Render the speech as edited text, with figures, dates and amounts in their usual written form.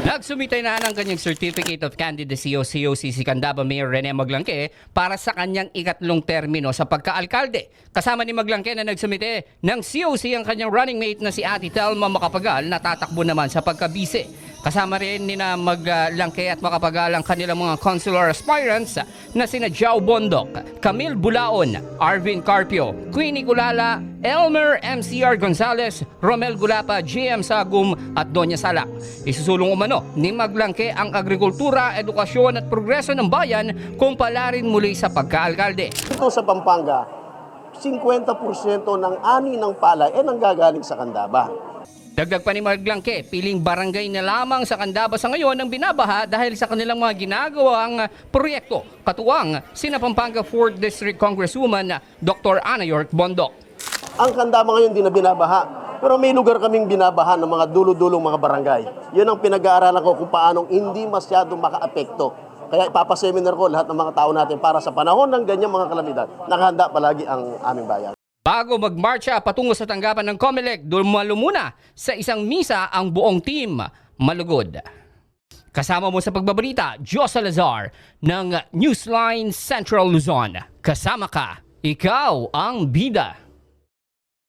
Nagsumitay na ng kanyang Certificate of Candidacy o COC si Candaba Mayor Rene Maglangke para sa kanyang ikatlong termino sa pagkaalkalde. Kasama ni Maglangke na nagsumite ng COC ang kanyang running mate na si Ate Telma Macapagal na tatakbo naman sa pagkabise. Kasama rin ni na Maglangke at Macapagal ang kanilang mga consular aspirants na sina Jao Bondok, Camille Bulaon, Arvin Carpio, Queenie Gulala, Elmer MCR Gonzales, Romel Gulapa, JM Sagum at Doña Salak. Isusulong umano ni Maglangke ang agrikultura, edukasyon at progreso ng bayan kung palarin muli sa pagkaalkalde. Ito sa Pampanga, 50% ng ani ng palay ay nanggagaling sa Candaba. Dagdag pa ni Maglangke, piling barangay na lamang sa Candaba sa ngayon ang binabaha dahil sa kanilang mga ginagawang proyekto. Katuwang sina Pampanga 4th District Congresswoman Dr. Ana York Bondok. Ang Candaba ngayon din na binabaha, pero may lugar kaming binabaha ng mga dulo-dulong mga barangay. Yun ang pinag-aaralan ko kung paanong hindi masyadong maka-apekto. Kaya ipapaseminar ko lahat ng mga tao natin para sa panahon ng ganyang mga kalamidad, nakahanda palagi ang aming bayan. Bago magmarcha patungo sa tanggapan ng COMELEC, dumalo muna sa isang misa ang buong team Malugod. Kasama mo sa pagbabalita, Joe Salazar ng Newsline Central Luzon. Kasama ka, ikaw ang bida.